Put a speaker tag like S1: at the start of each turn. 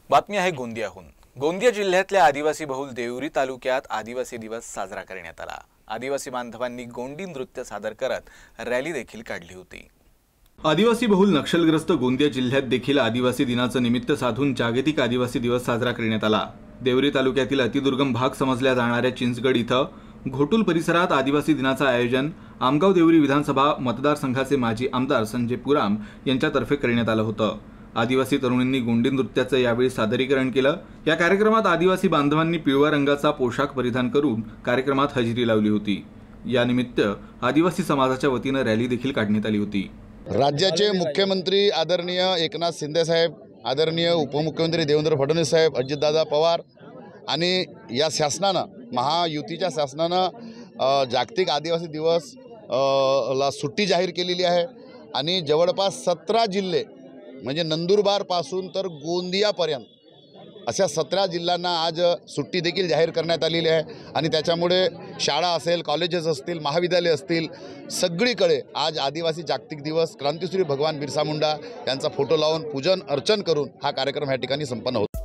S1: बातमी आहे गोंदियाहून। गोंदिया जिल्ह्यातल्या आदिवासी बहुल देवरी तालुक्यात आदिवासी दिवस साजरा करण्यात आला। आदिवासी बांधवांनी गोंडी नृत्य सादर करत रॅली देखील काढली होती।
S2: आदिवासी बहुल नक्षलग्रस्त गोंदिया जिल्ह्यात देखील आदिवासी दिनाचं निमित्त साधून जागतिक आदिवासी दिवस साजरा करण्यात आला। देवरी तालुक्यातील अतिदुर्गम भाग समजल्या जाणाऱ्या चिंचगड इथं घोटुल परिसरात आदिवासी दिनाचं आयोजन आमगाव देवरी विधानसभा मतदारसंघाचे माजी आमदार संजय पुराम यांच्यातर्फे करण्यात आलं होतं। आदिवासी तरुणींनी गोंडी नृत्याचं यावेळी सादरीकरण केलं। या कार्यक्रमात आदिवासी बांधवांनी पिवळ्या रंगाचा पोशाख परिधान करून कार्यक्रमात हजेरी लावली होती। या निमित्त आदिवासी समाजाच्या वतीनं रॅली देखील काढण्यात आली होती।
S3: राज्याचे मुख्यमंत्री आदरणीय एकनाथ शिंदे साहेब, आदरणीय उपमुख्यमंत्री देवेंद्र फडणवीस साहेब, अजितदादा पवार आणि या शासनानं, महायुतीच्या शासनानं जागतिक आदिवासी दिवस ला सुट्टी जाहीर केलेली आहे आणि जवळपास 17 जिल्हे म्हणजे नंदुरबारपासून तर गोंदियापर्यंत अशा 17 जिल्ह्यांना आज सुट्टी देखील जाहीर करण्यात आलेली आहे आणि त्याच्यामुळे शाळा असेल, कॉलेजेस असतील, महाविद्यालय असतील, सगळीकडे आज आदिवासी जागतिक दिवस क्रांतिसूर्य भगवान बिरसा मुंडा यांचा फोटो लावून पूजन अर्चन करून हा कार्यक्रम या ठिकाणी संपन्न होतो।